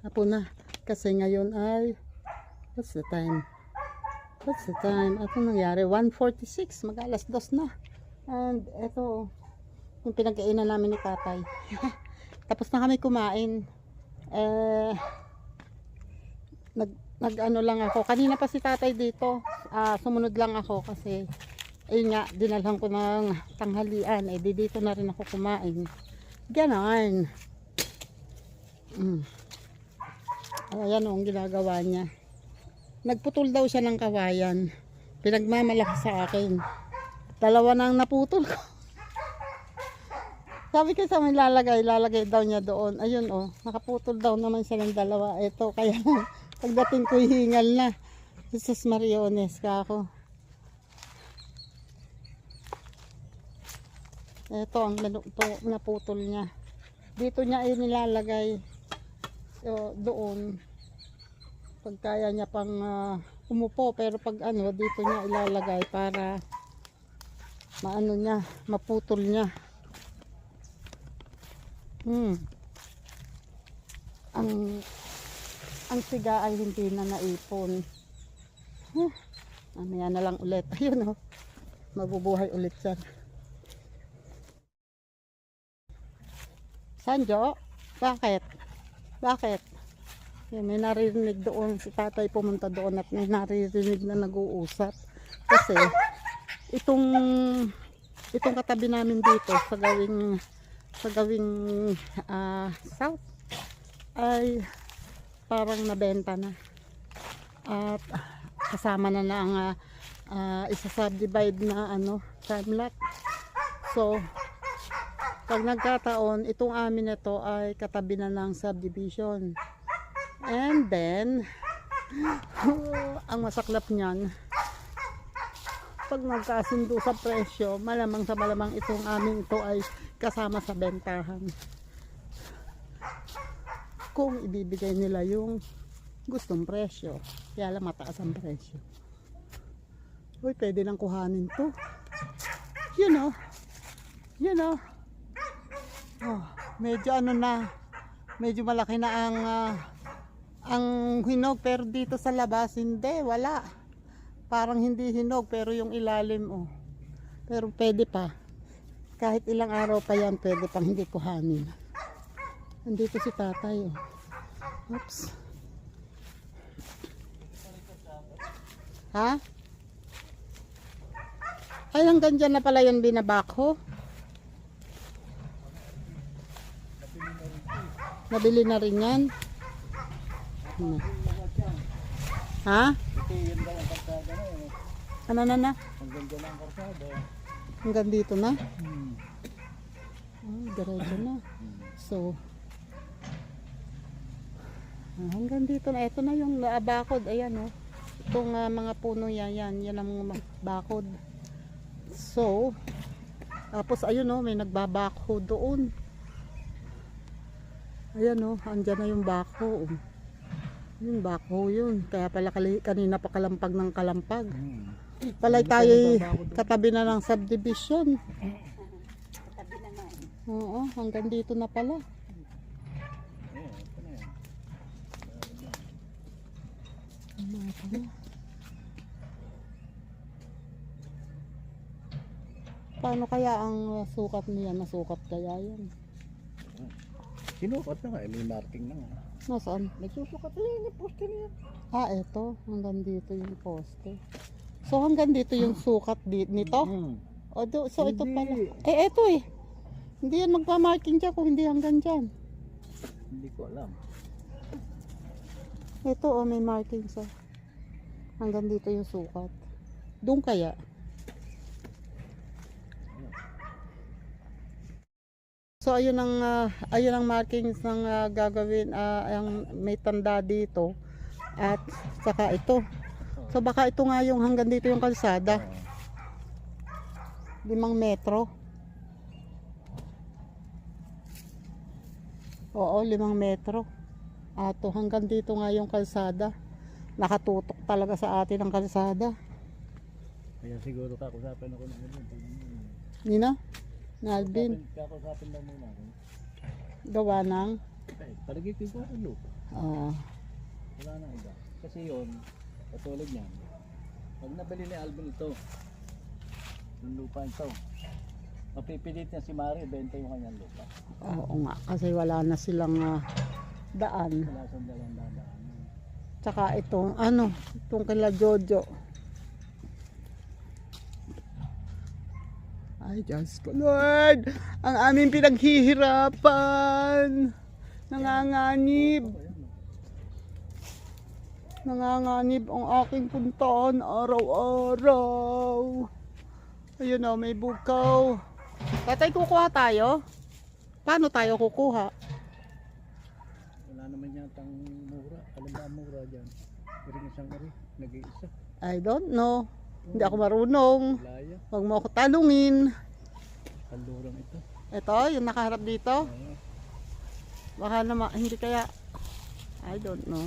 Hapon na. Kasi ngayon ay, what's the time? Ano nangyari? 1:46. Mag-alas 2 na. And eto, yung pinagkainan namin ni tatay. Tapos na kami kumain. Nag-ano lang ako. Kanina pa si tatay dito. Sumunod lang ako kasi ayun nga, dinalhan ko ng tanghalian. Dito na rin ako kumain. Ganon. Ayan ang ginagawa niya. Nagputol daw siya ng kawayan. Pinagmamalaki sa akin. 2 na ang naputol ko. Sabi ko sa may lalagay daw niya doon. Ayun nakaputol daw naman siya ng 2. Ito, kaya pagdating ko hingal na. Jesus Mariones ka ako. Ito ang naputol niya. Dito niya ay nilalagay doon. Pag kaya niya pang umupo, pero pag dito niya ilalagay para maano niya, maputol niya. Ang siga ay hindi na naipon. Mamaya na lang ulit. Ayun mabubuhay ulit siya. Sanjo? Bakit? May naririnig doon. Si tatay pumunta doon at may naririnig na nag-uusap. Kasi itong katabi namin dito sa gawing south ay parang nabenta na. At kasama na ang isa-subdivide na time lot. So pag nagkataon, itong amin na to ay katabi na ng subdivision. And then, ang masaklap niyan, pag nagkasundo sa presyo, malamang sa malamang itong amin ito ay kasama sa bentahan. Kung ibibigay nila yung gustong presyo, kaya lang mataas ang presyo. Uy, pwede nang kuhanin to. Medyo malaki na ang hinog, pero dito sa labas hindi, wala. Parang hindi hinog, pero yung ilalim pero pwede pa. Kahit ilang araw pa yan, pwede pang hindi kuhanin. Nandito si tatay Oops. Ha? Ay, hanggang dyan na pala yun binabakho. Nabili na rin yan. Ha? Ano na? Hanggang dito na? Diretso na. So, hanggang dito na. Ito na yung bakod. Ayan itong mga puno yan ang bakod. So, tapos ayun may nagbabakho doon. Ayan andyan na yung bakho. Yung bakho yun. Kaya pala kanina pa kalampag ng kalampag. Palay tayo katabi na ng subdivision. Katabi na nga. Oo, hanggang dito na pala. Paano kaya ang sukat niya? Nasukat kaya yan? Sinukat na nga, may marking na nga. Nasaan? Nagsusukat na yun, yung poste niya. Ito. Hanggang dito yung poste. So hanggang dito yung sukat nito? So ito pala. Ito hindi yan magpa-marking dyan kung hindi hanggang dyan. Hindi ko alam. Ito may marking sa. Hanggang dito yung sukat. Doon kaya? So ayun ang markings ng gagawin ang may tanda dito at saka ito. So baka ito nga yung hanggang dito yung kalsada. 5 metro. Oo, 5 metro. Ato hanggang dito nga yung kalsada. Nakatutok talaga sa atin ang kalsada. Kaya siguro kakusapin ako ng ano. Nina? Nalvin. Kakusapin lang muna ako. Gawa ng? Palagi ko yung lupa. Oh. Wala nang iba. Kasi yun, katulad niyan, pag nabili ni Alvin ito, yung lupa ito, mapipilit niya si Mari, benta yung kanyang lupa. Oo nga, kasi wala na silang daan. Wala siyang dalang dadaan. Tsaka itong ano, itong kila Jojo. Ay, Diyos ko, Lord! Ang aming pinaghihirapan! Nanganganib! Nanganganib ang aking puntaan araw-araw. Ayun o, may bukaw. Tatay, kukuha tayo? Paano tayo kukuha? Wala naman yatang mura. Alam ba ang mura dyan? Pero isang ari, nag-iisa. I don't know. Hindi ako marunong. Laya, Huwag mo ako talungin. kalurang ito. Ito, yung nakaharap dito. Baka naman, hindi kaya. I don't know.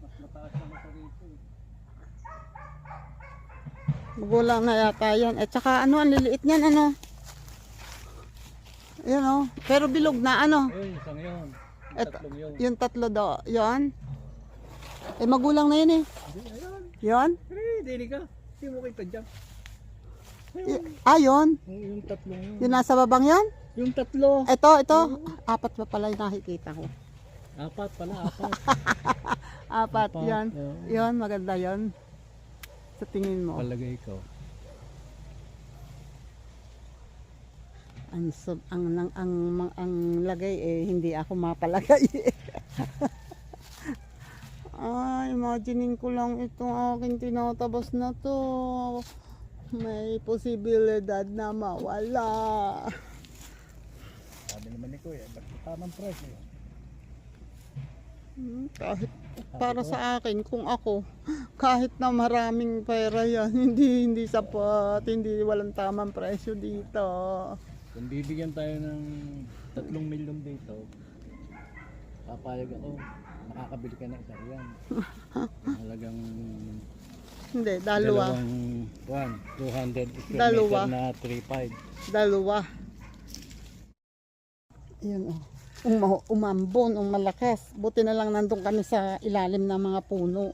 Mas mataas naman sa rito. Magulang na yata yan. At saka ano, ang liliit niyan, ano. Ayan o. Pero bilog na, ano. Ayun, isang yun. Yung Eto, tatlong yun. yung tatlo do. Yun. Eh, magulang na yun eh. Hindi, ayun. Yun. Dili ka. Hindi mo kita dyan. Yun. Yung tatlong yun. Yung nasa babang yun. Yung tatlo. Ito. Apat pa pala yung nakikita ko. Apat pala, apat. Apat, Apat, yan. yeah. Yun, maganda yun. Sa tingin mo. Palagay ko. Ang lagay eh, hindi ako mapalagay eh. Ay, imaginein ko lang itong aking tinatabas na to. May posibilidad na mawala. Sabi naman ni Kuya, tamang presyo yun. Kahit para sa akin, kung ako, kahit na maraming pera yan, hindi sapat, hindi walang tamang presyo dito. Kung bibigyan tayo ng 3 milyon dito, papayag ako, makakabili ka ng isa riyan. Halagang Hindi, dalawa. 200 square Dalawa. meter na 3.5. Dalawa. Yun oh. Umambon, malakas. Buti na lang nandun kami sa ilalim ng mga puno.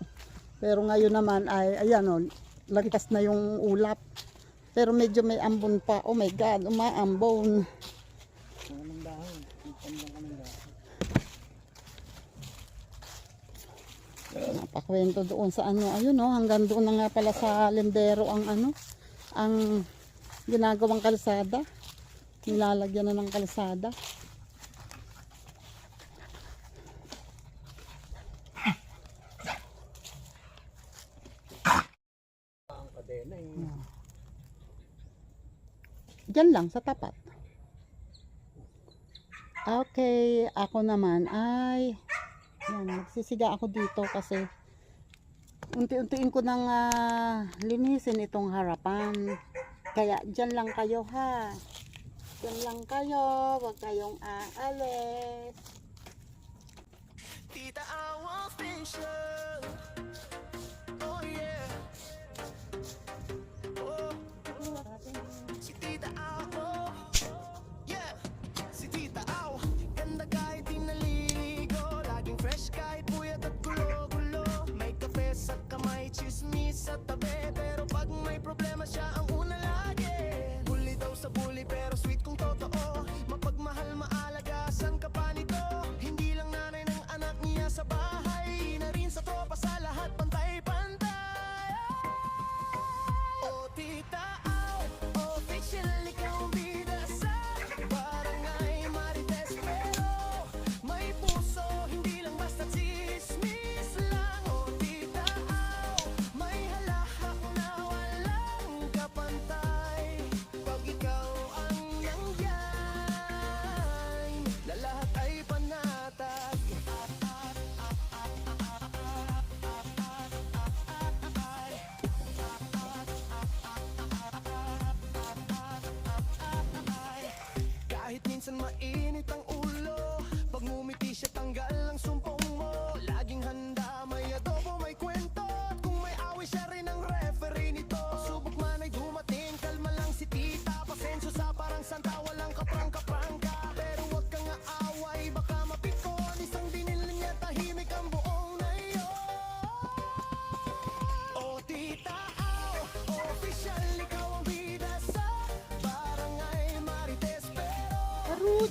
Pero ngayon naman ay, ayan oh, lagtas na yung ulap. Pero medyo may ambon pa. Oh my God, umaambon. Anong dahon? Ang pandang ka ng dahon. Napakwento doon sa ano. Ayun oh, hanggang doon na nga pala sa lindero ang ano, ang ginagawang kalsada. Nilalagyan na ng kalsada. Ang kadena eh. Diyan lang sa tapat. Okay, ako naman ay yan, magsisiga ako dito kasi unti-untiin ko nang linisin itong harapan. Kaya diyan lang kayo ha. Diyan lang kayo, wag kayong aalis. Tita Awa Station. Oh yeah. Oh, si Tita Awa. Yeah, si Tita Awa. Ganda kahit di naliligo. Laging fresh kahit puyat at gulo-gulo. May kape sa kamay, chismis sa tabi. Pero pag may problema siya ang una lagi. Bully daw sa bully pero sweet kung totoo. Mapagmahal, maalaga, san ka pa nito?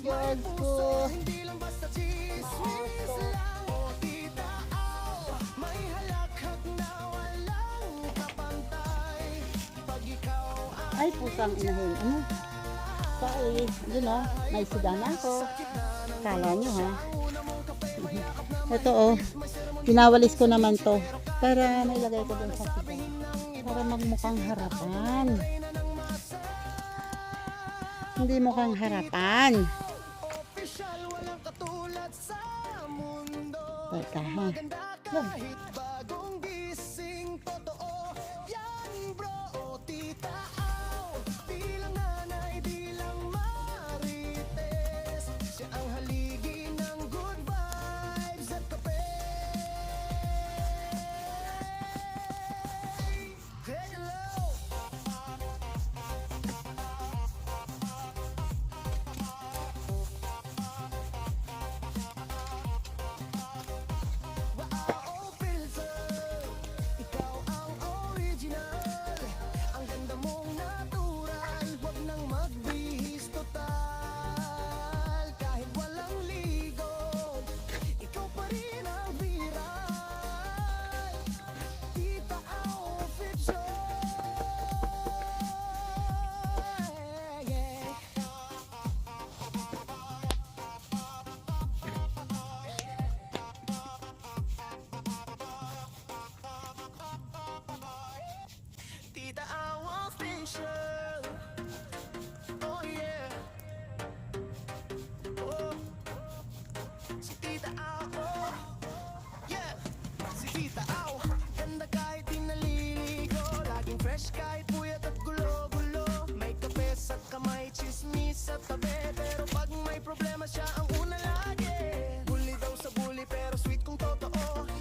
God ko. Hindi lang basta chismis lang. O tita, aw, may halakhak na walang kapantay. Pag ikaw Ay, pusang inahin. Ano? Sorry. Yun o, may sigana ako. Kala nyo ha. Ito oh, pinawalis ko naman to para may lagay ko dun sa sigaw. Para magmukhang harapan. Hindi mukhang harapan. official, walang katulad sa mundo. Teka ha. Ganda kahit bagong gising, totoo yan bro. O tita, aw, di lang nanay, di lang marites. Siya ang haligi ng good vibes at kape. Hello. Wow, filter, ikaw ang original. Ang ganda mong natural, wag nang magbihis total. Kahit walang ligo, ikaw pa rin ang viral. Tita ang official. Yeah. Tita Aw official. Oh yeah. Oh. Si Tita Aw. Oh. Yeah. Si Tita Aw. Ganda kahit di naliligo. Laging fresh kahit puyat at gulo-gulo. May kape sa kamay, chismis sa tabi. Pero pag may problema siya ang una lagi. Bully daw sa bully pero sweet kung totoo.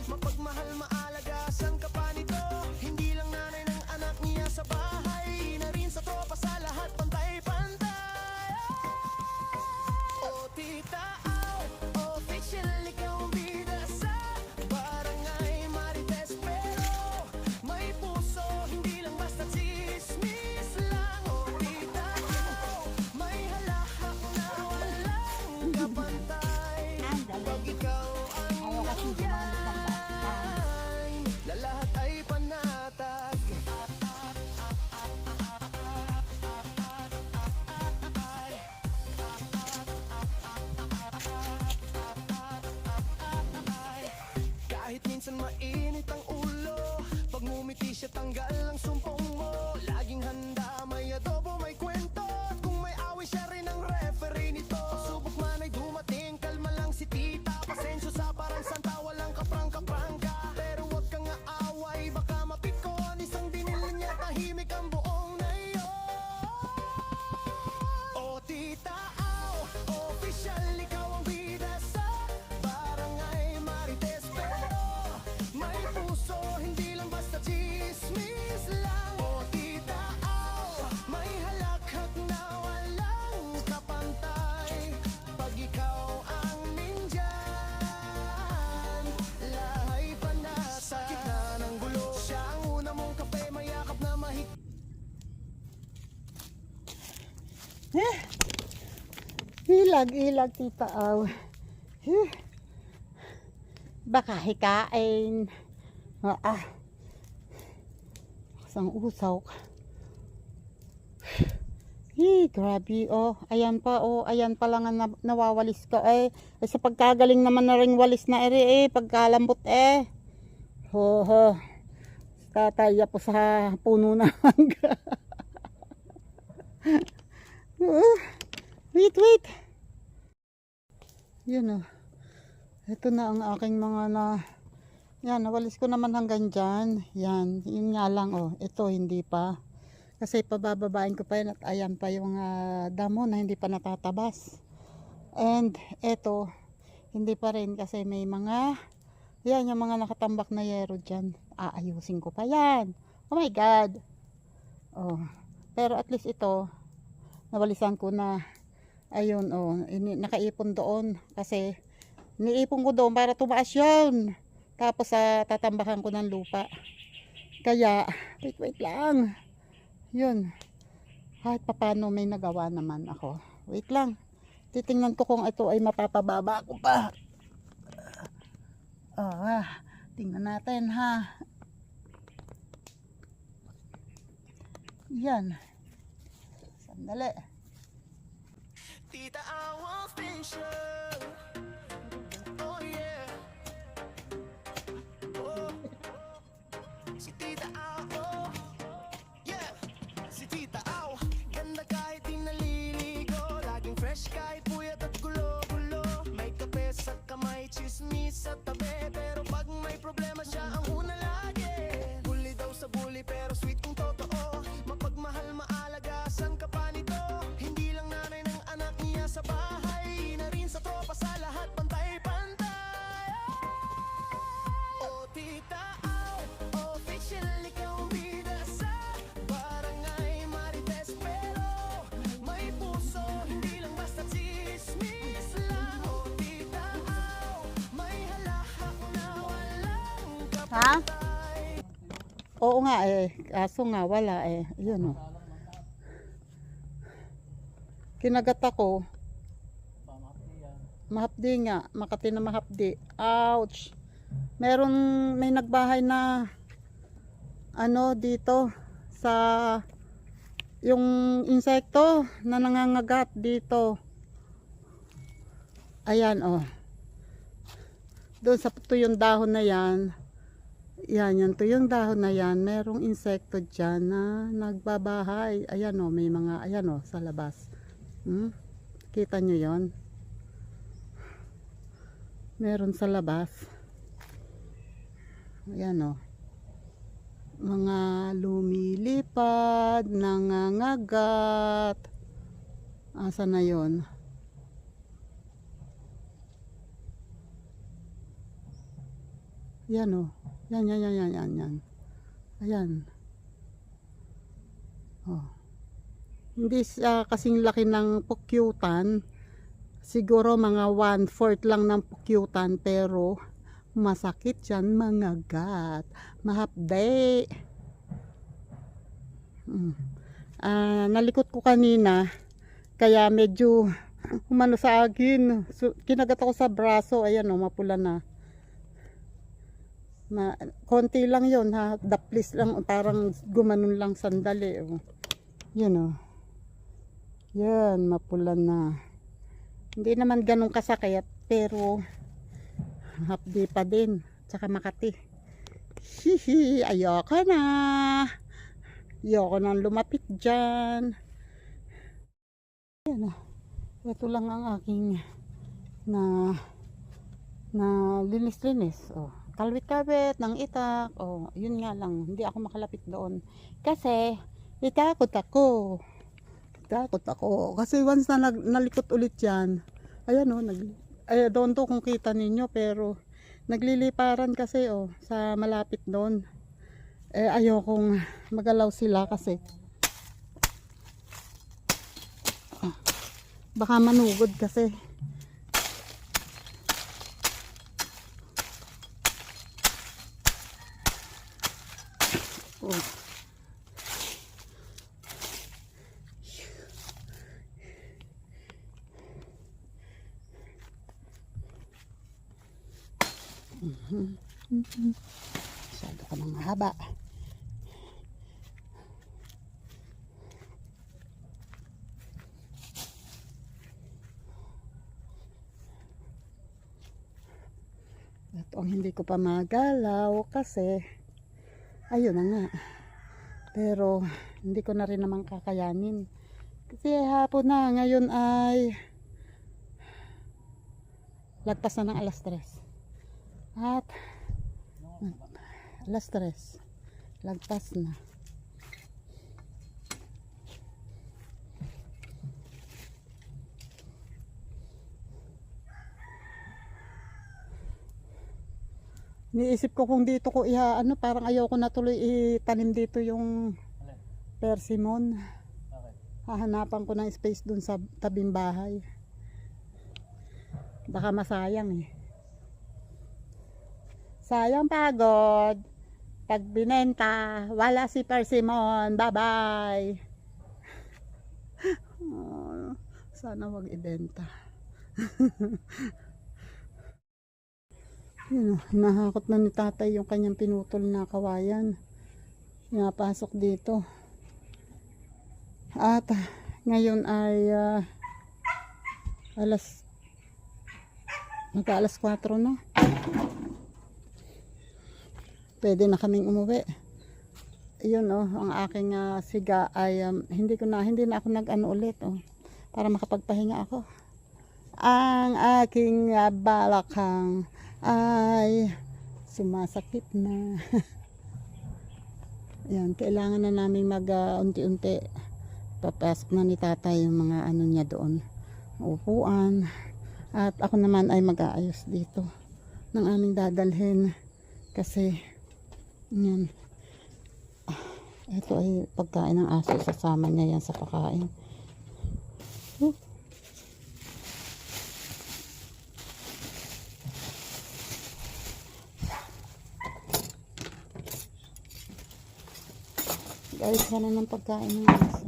Mapagmahal, maalagasan ka pa nito. Hindi lang nanay ng anak niya sa bahay, na rin sa tropa, sa lahat pantay-pantay. O tita, aw, official, ikaw ang bida sa barangay Marites. Pero may puso, hindi lang basta chismis lang. O tita, aw, may halahak na walang kapantay. Pag ikaw ang nandyan, na lahat ay panatag. Kahit minsan mainit ang ulo, pag ngumiti siya tanggal ang sumpong mo. Laging handa, may adobo, may kwento. At kung may away siya rin ang referee nito. Pagsubok man ay dumating, kalma lang si tita. Pasensyo sa parang santa, walang kaprangka-prangka. Pero wag kang aaway, baka mapikon. Isang dinil niya, tahimik ang buong nayon. O tita, aw, official, ikaw ang bida sa barangay Marites. Pero may puso, hindi lang basta chismis lang. O tita, aw, may halakhak na walang kapantay. Pag ikaw ang nindyan, lahay panasa. Sa gitna ng gulo, siya ang una mong kape, mayakap na mahigpit. Ilag-ilag tita aw. Baka hikain. Isang usaw. Grabe oh. Ayan pa oh. Ayan pa lang ang nawawalis ka eh. Sa pagkagaling naman na ring walis na eri eh. Pagkalambot eh. Ho. Tataya po sa puno na mangga. Wait. Yun oh. Ito na ang aking mga yan, nawalis ko naman hanggang dyan. Yan, yun nga lang oh. Ito hindi pa. Kasi pabababain ko pa yan at ayan pa yung damo na hindi pa natatabas. And ito, hindi pa rin kasi may mga, yan yung mga nakatambak na yero dyan. Aayusin ko pa yan. Oh my God. Oh. Pero at least ito, nawalisan ko na. Ayun oh, nakaipon doon. Kasi niipon ko doon para tumaas yun. Tapos tatambakan ko ng lupa. Kaya, wait lang. Yun. Kahit papano may nagawa naman ako. Wait lang. Titingnan ko kung ito ay mapapababa ko pa. Tingnan natin ha. Yan. Sandali. Tita, I want special. Oh yeah. Oh. Si Tita Au, oh. Yeah. Si Tita Au, ganda kahit di naliligo. Laging fresh kahit puyat at gulo-gulo. May kape sa kamay, chismis sa tabi. Pero pag may problema siya ang una lagi. Bully daw sa bully pero sweet kung totoo. Mapagmahal, maalagasan ka pa nito. Hindi lang nanay ng anak niya sa bahay, na rin sa tropa, sa lahat pantay-pantay. Oh, Tita Au, official ikaw ang bida sa barangay Marites. Pero may puso, hindi lang basta chismis lang. Oh, Tita Au, may halahak na walang Ha? kapatay. Oo nga eh. Kaso nga wala eh. Yun oh. Kinagat ako. Mahapdi nga. Makati na mahapdi. Ouch. May nagbahay na ano dito sa yung insekto na nangangagat dito. Ayan oh. Doon sa tuyong dahon na yan. Yan tuyong dahon na yan. Merong insekto dyan na nagbabahay. Ayan oh, may mga ayan oh sa labas. Kita nyo yon? Meron sa labas. Ayan o. Mga lumilipad, nangangagat. Asa na yon? Yan o. Yan. Ayan. Oh. Hindi siya kasing laki ng pukyutan. Siguro mga 1/4 lang ng pukyutan, pero masakit yan mangagat. Mahapde. Nalikot ko kanina, kaya medyo umano sa akin. So, kinagat ako sa braso. Ayan o, mapula na. Konti lang yon ha. Daplis lang, parang gumanon lang sandali. Yan o. Yan, mapula na. Hindi naman ganun kasakit, pero hapdi pa din. Tsaka Makati. Hihi, ayoko na. Ayoko nang lumapit dyan. Yan na. Ito lang ang aking na linis-linis. Oh, kalwit-kalwit ng itak. Oh, yun nga lang. Hindi ako makalapit doon. Kasi, itakot ako. Kasi once na nalikot ulit yan, ayan o, doon to kung kita ninyo, pero nagliliparan kasi o, sa malapit doon. Ayokong magalaw sila kasi baka manugod kasi. Oh. Masyado ka ng mahaba. At ang hindi ko pa magalaw kasi ayun na nga. Pero hindi ko na rin naman kakayanin. Kasi hapon na, ngayon ay lagpas na ng alas 3. At alas 3 lagpas na. Niisip ko kung dito ko parang ayoko na tuloy itanim dito yung persimmon. Okay. Hahanapan ko ng space dun sa tabing bahay. Baka masayang eh. Sayang pagod. Pag binenta, wala si persimmon. Bye bye. Sana wag ibenta. Yun, hinahakot na ni tatay yung kanyang pinutol na kawayan. Pinapasok dito. At ngayon ay mag-alas 4 na. Pwede na kaming umuwi. Yun ang aking siga ay hindi na ako nag-ano ulit para makapagpahinga ako. Ang aking balakang ay sumasakit na. Yan, kailangan na namin unti-unti. Papasok na ni tatay yung mga ano niya doon, upuan. At ako naman ay mag-aayos dito ng aming dadalhin kasi yan. Ito ay pagkain ng aso, sasama niya yan sa pagkain. Guys, sana ng pagkain ng aso.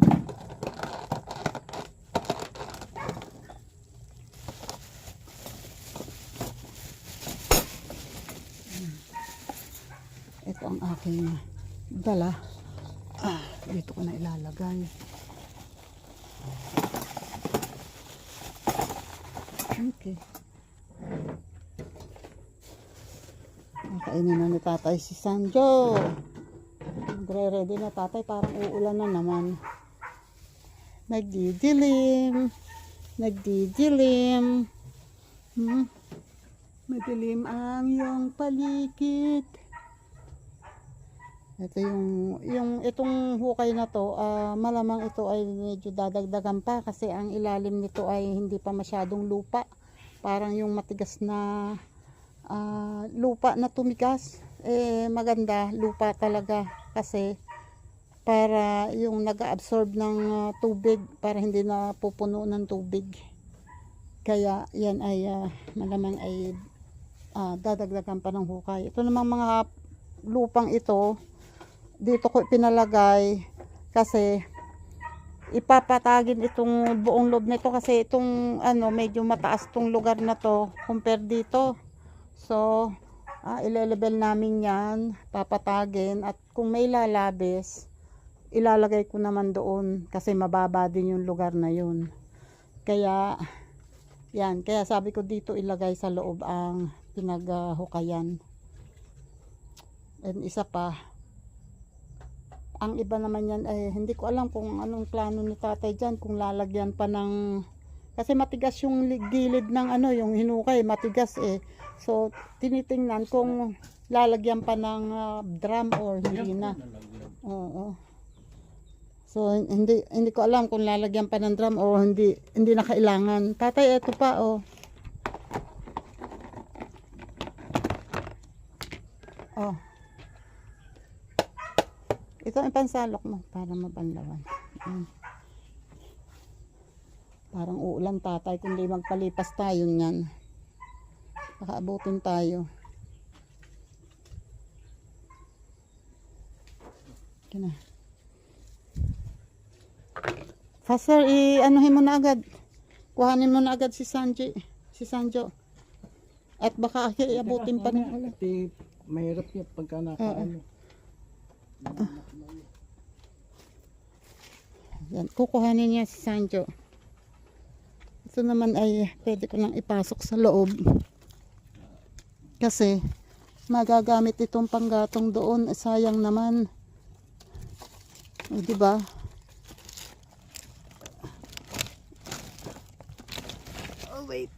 Ito ang aking dala. Dito ko na ilalagay. Okay. Nakainin na ni tatay si Sanjo. Magre-ready na tatay, parang uulan na naman. Nagdidilim. Madilim ang iyong paligid. Ito itong hukay na to, malamang ito ay medyo dadagdagan pa kasi ang ilalim nito ay hindi pa masyadong lupa. Parang yung matigas na lupa na tumigas. Maganda lupa talaga kasi para yung nag-absorb ng tubig, para hindi na pupuno ng tubig. Kaya yan ay malamang ay dadagdagan pa ng hukay. Ito namang mga lupang ito, dito ko pinalagay kasi ipapatagin itong buong loob nito kasi itong medyo mataas tong lugar na to compare dito. So ile-level namin yan, papatagin, at kung may lalabis ilalagay ko naman doon kasi mababa din yung lugar na yun. Kaya yan, kaya sabi ko dito ilagay sa loob ang pinaghukayan. And isa pa, ang iba naman yan ay hindi ko alam kung anong plano ni tatay dyan, kung lalagyan pa ng, kasi matigas yung gilid ng yung hinukay, matigas so tinitingnan kung lalagyan pa ng drum or hindi na. Oo. So hindi ko alam kung lalagyan pa ng drum o hindi na kailangan. Tatay, eto pa ito ang pansalok mo para mabanlawan. Parang uulan tatay, kundi magpalipas tayo niyan. Baka abutin tayo. Kina. Faster, anuhin mo na agad. Kuhanin mo na agad si Sanjo. At baka iabutin pa ng ulan. Mahirap yan pagka nakaano. Yan, kukuhanin niya si Sanjo. Ito naman ay pwede ko lang ipasok sa loob. Kasi magagamit itong panggatong doon. Sayang naman. Di ba? Oh, wait.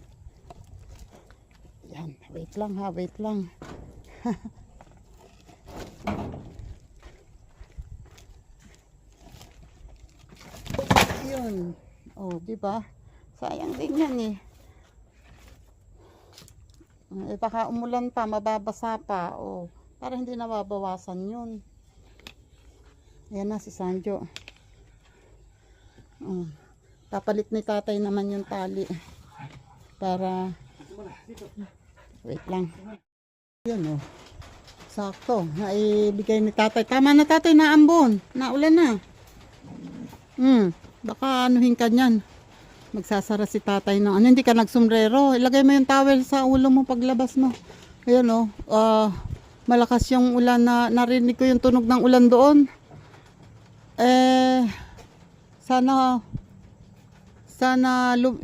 Yan, wait lang ha, wait lang. Yun. Di ba? Sayang din yan baka umulan pa, mababasa pa. Para hindi nababawasan yun. Ayan na si Sanjo. Papalit ni tatay naman yung tali. Para wait lang. Yun sakto. Naibigay ni tatay. Tama na tatay, naambon. Naulan na. Baka anuhin ka niyan. Magsasara si tatay ng ano, hindi ka nagsumrero. Ilagay mo yung towel sa ulo mo paglabas mo. Ayun oh, malakas yung ulan na narinig ko yung tunog ng ulan doon. Sana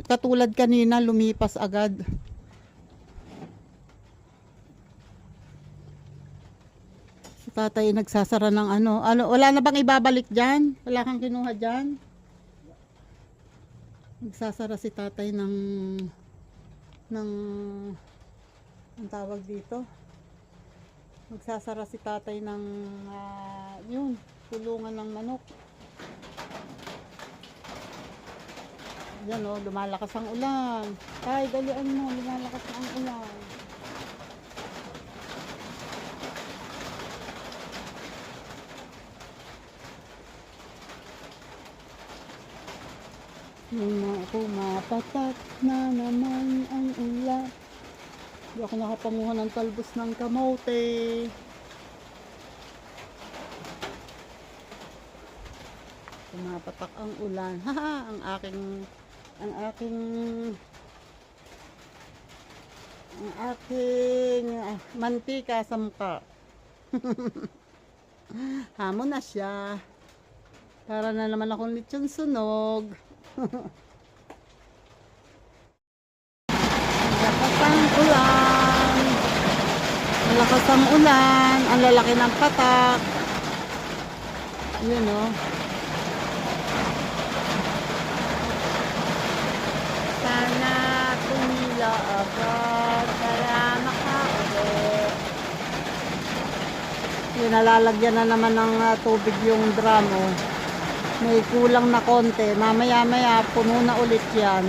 katulad kanina lumipas agad. Si tatay nagsasara ng ano, wala na bang ibabalik diyan? Wala kang kinuha diyan? Nagsasara si tatay ng ang tawag dito. Magsasara si tatay ng yun, kulungan ng manok. Yan o, lumalakas ang ulan. Tay, dalian mo, lumalakas na ang ulan. Pumapatak na naman ang ulan. Hindi ako nakapanguha ng talbos ng kamote. Pumapatak ang ulan. Haha, ang aking mantika sa mukha. Hamon na siya. Para na naman akong lechon sunog. Malakas ang ulan. Malakas ang ulan. Ang lalaki ng patak. Yun o. Sana tumila agad para makauwi. Yun, nalalagyan na naman ng tubig yung drum o. May kulang na konti. Mamaya-maya, puno na ulit yan.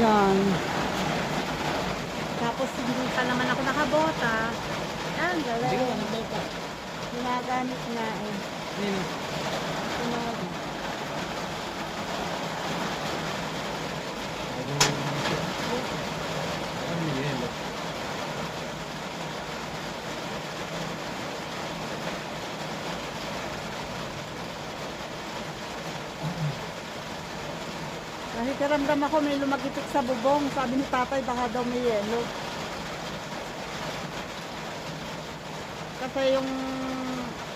Yan. Tapos, hindi pa naman ako nakabota. Yan, galing. Ginagamit na eh. Ginagamit. Kahit karamdam ako may lumagitik sa bubong. Sabi ni tatay baka daw may yelo. Kasi yung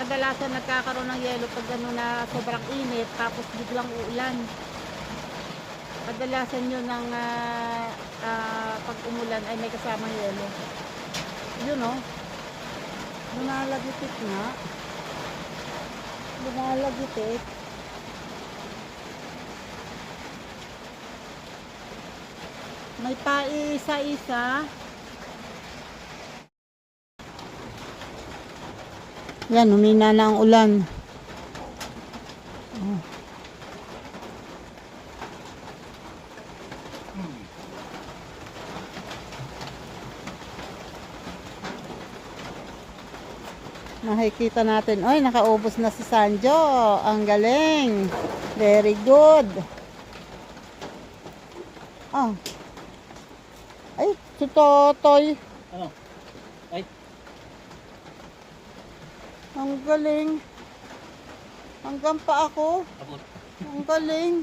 kadalasan nagkakaroon ng yelo pag gano'n na sobrang init tapos biglang uulan. Kadalasan yun ng pag umulan ay may kasamang yelo. Yun o. Lumalagitik nga. Lumalagitik. May paisa-isa. Yan, humina na ang ulan. Oh. Nakikita natin, oy, nakaubos na si Sanjo. Ang galing. Very good. Ah. Ay, si Totoy. Ano? Ay, Ang galing. Hanggang pa ako. abot. Ang galing.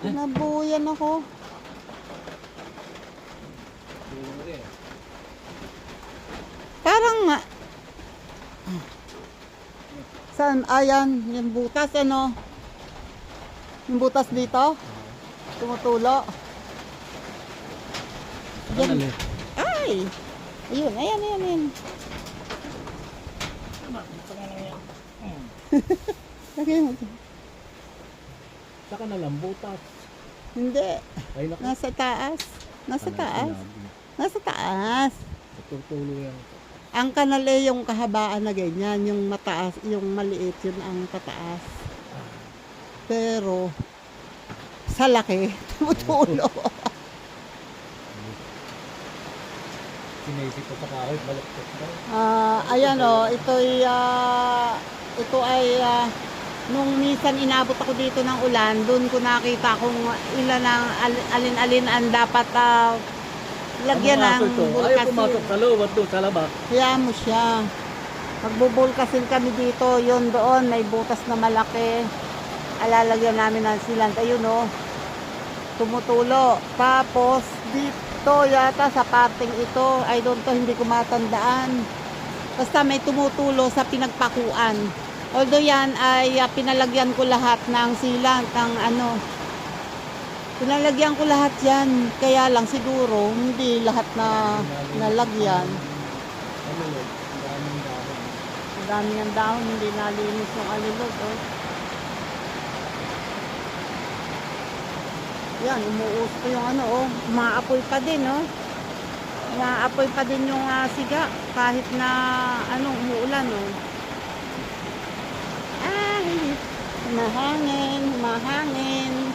Nabuyan ako. Parang nga. Saan? Ayan, yung butas ano? Yung butas dito? Tumutulo. Diyan. Ay! Ayun, ayan. Tama, pangalan yan. Lagay mo. Saka na lang, butas. Hindi. Ay, naku. Nasa taas. Nasa Ano, taas. sinabi? Nasa taas. Tutulo yan. Ang kanal eh yung kahabaan na ganyan, yung mataas, yung maliit, yun ang pataas. Pero, sa laki, tumutulo. Sinisip ko sa kahoy, balaktot daw. Ayan o, ito ay, nung minsan inabot ako dito ng ulan, doon ko nakita kung ilan ang alin-alin ang dapat lagyan ng Ayaw bulkasil. pumasok sa loob at doon sa labas. Kaya mo siya. Magbubulkasil kami dito, yun doon, may butas na malaki. alalagyan namin ng sealant. Ayun oh, tumutulo. Tapos dito yata sa parting ito, I don't know, hindi ko matandaan. Basta may tumutulo sa pinagpakuan. Although yan ay pinalagyan ko lahat ng sealant, ng ano. Pinalagyan ko lahat yan. Kaya lang siguro hindi lahat na nalagyan. Ano yun? Ang daming dahon. Ang dami ng dahon, hindi nalinis yung alulod. Oh. Yan, umuusto yung ano, oh. Umaapoy pa din, oh. Umaapoy pa din yung siga kahit na ano, umuulan, oh. Ay, mahangin, mahangin.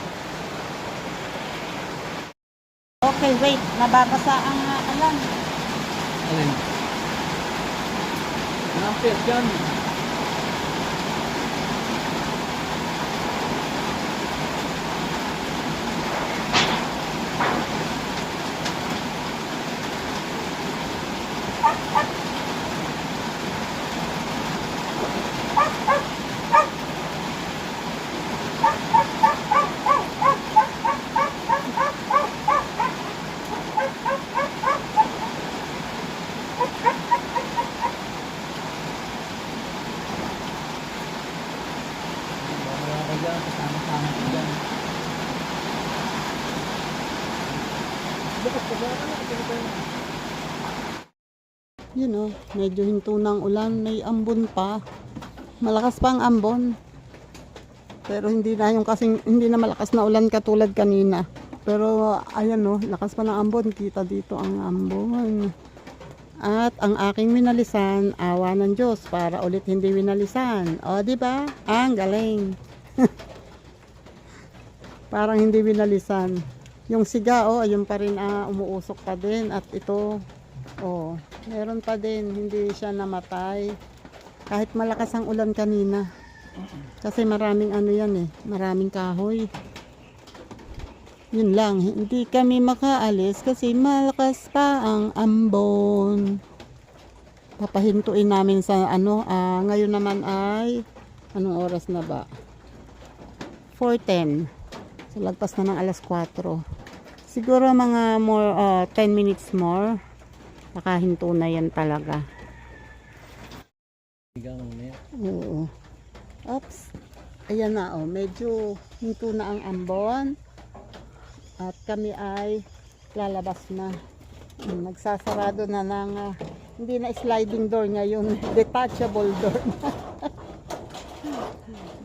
Okay, wait. Nababasa ang alam. Alin? Nampit yan. Wala ka dyan, kasama-sama ka dyan. Bukas pa ba? Yun oh, medyo hinto ng ulan. May ambon pa. Malakas pa ang ambon. Pero hindi na yung kasing, hindi na malakas na ulan katulad kanina. Pero ayan oh, lakas pa ng ambon. Kita dito ang ambon. At ang aking winalisan, awa ng Diyos para ulit hindi winalisan. O, di ba? Ang galing. Parang hindi winalisan. Yung siga, oh, ayun pa rin umuusok pa din. At ito, oh, meron pa din. Hindi siya namatay. Kahit malakas ang ulan kanina. Kasi maraming ano yan eh. Maraming kahoy. Yun lang, hindi kami makaalis kasi malakas pa ang ambon. Papahintuin namin sa ano, ngayon naman ay, anong oras na ba? 4:10. So lagpas na ng alas 4. Siguro mga more, 10 minutes more. Nakahinto na yan talaga. Higa muna yan. Oo. Oops. Ayan na oh, medyo hinto na ang ambon. At kami ay lalabas na. Nagsasarado na ng hindi na sliding door ngayon, detachable door na.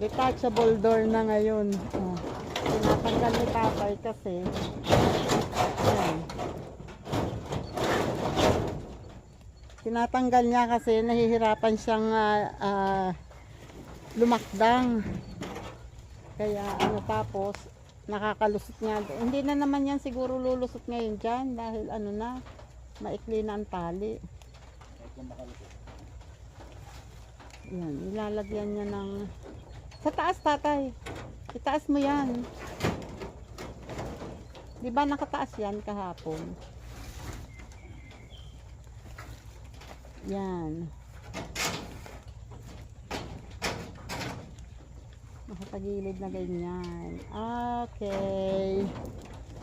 Detachable door na ngayon. Oh. Tinatanggal ni tatay kasi ayan. Tinatanggal niya kasi nahihirapan siyang lumakdang. Kaya ano, tapos nakakalusot nga. Hindi na naman yan siguro lulusot ngayon dyan dahil ano na, maikli na ang tali. Yan, ilalagyan niya ng sa taas, tatay. Itaas mo yan. Di ba nakataas yan kahapon? Yan. Nakatagilid na ganyan. Okay.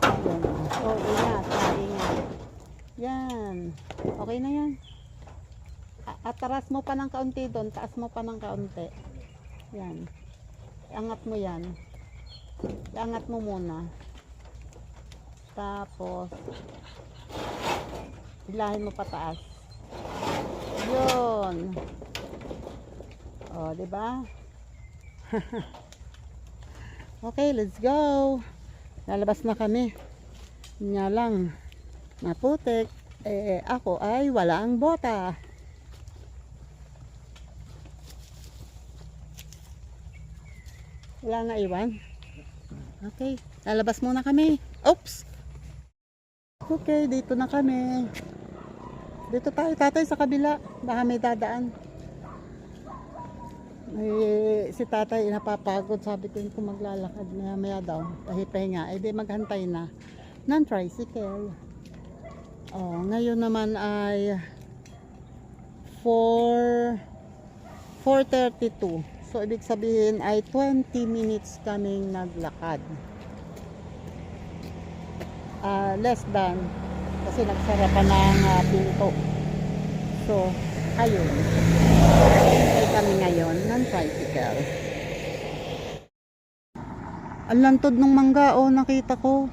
Yan. Oh, ingat. Ingat. Yan. Okay na yan. Ataras mo pa ng kaunti doon. Taas mo pa ng kaunti. Yan. Iangat mo yan. Iangat mo muna. Tapos ilahin mo pataas. Yun. Oh, diba? Okay, let's go. Lalabas na kami. Nga lang, maputik. Ako ay wala ang bota. Wala na iwan. Okay, lalabas muna kami. Oops! Okay, dito na kami. Dito tayo, tatay, sa kabila. Baka may dadaan. Si tatay napapagod, sabi ko kung maglalakad maya daw, pahipahinga, di maghantay na ng tricycle. Ngayon naman ay 4:32. So, ibig sabihin ay 20 minutes kaming naglakad. Less than. Kasi nagsara pa ng pinto. So, ayun. Ay kami ngayon ng tricycle. Ang lantod ng mangga, oh, nakita ko.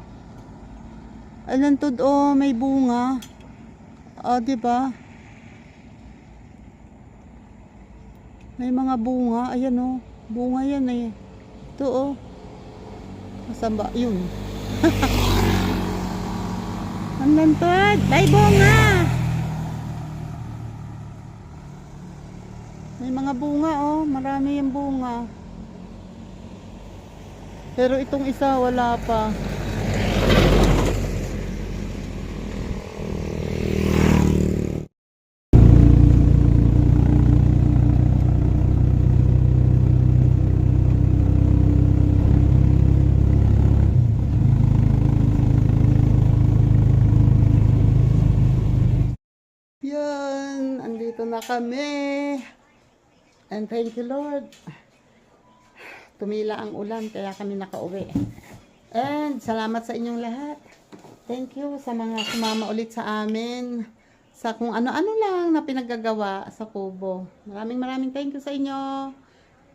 Ang lantod, oh, may bunga. Diba? May mga bunga. Ayan, oh. Bunga yan, eh. Ito, oh. Nasaan ba? Yun. Ang lantod. May bunga. May mga bunga, oh. Marami yung bunga. Pero itong isa, wala pa. Yan, andito na kami. And thank you, Lord. Tumila ang ulan, kaya kami nakauwi. And salamat sa inyong lahat. Thank you sa mga sumama ulit sa amin. Sa kung ano-ano lang na pinaggagawa sa Kubo. Maraming thank you sa inyo.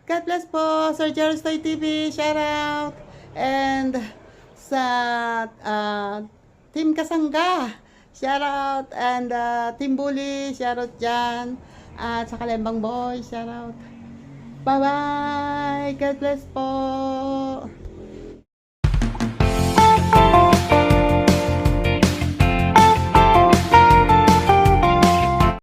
God bless po, Sir Jerry Stoy TV. Shout out. And sa Team Kasangga. Shout out. And Team Bully. Shout out dyan. At sa Kalembang Boy. Shout out. Bye-bye. God bless po.